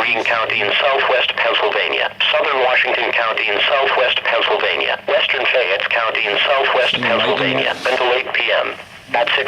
Greene County in southwest Pennsylvania, southern Washington County in southwest Pennsylvania, western Fayette County in southwest Pennsylvania until 8 p.m. At 6:49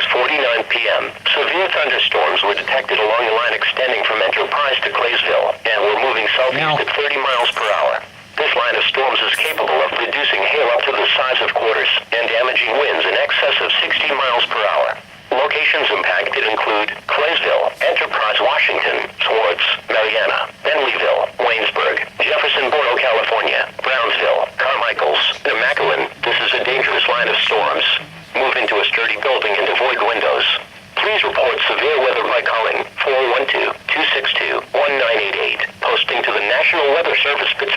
p.m., severe thunderstorms were detected along the line extending from Enterprise to Claysville and were moving southeast at 30 miles per hour. This line of storms is capable of producing hail up to the size of quarters and damaging winds in excess of 60 miles per hour. Locations impacted include Claysville, Enterprise, Washington, Swartz, Mariana, Bentleyville, Waynesburg, Jeffersonboro, California, Brownsville, Carmichaels, Nemacolin. This is a dangerous line of storms. Move into a sturdy building and avoid windows. Please report severe weather by calling 412-262-1988, posting to the National Weather Service Pittsburgh.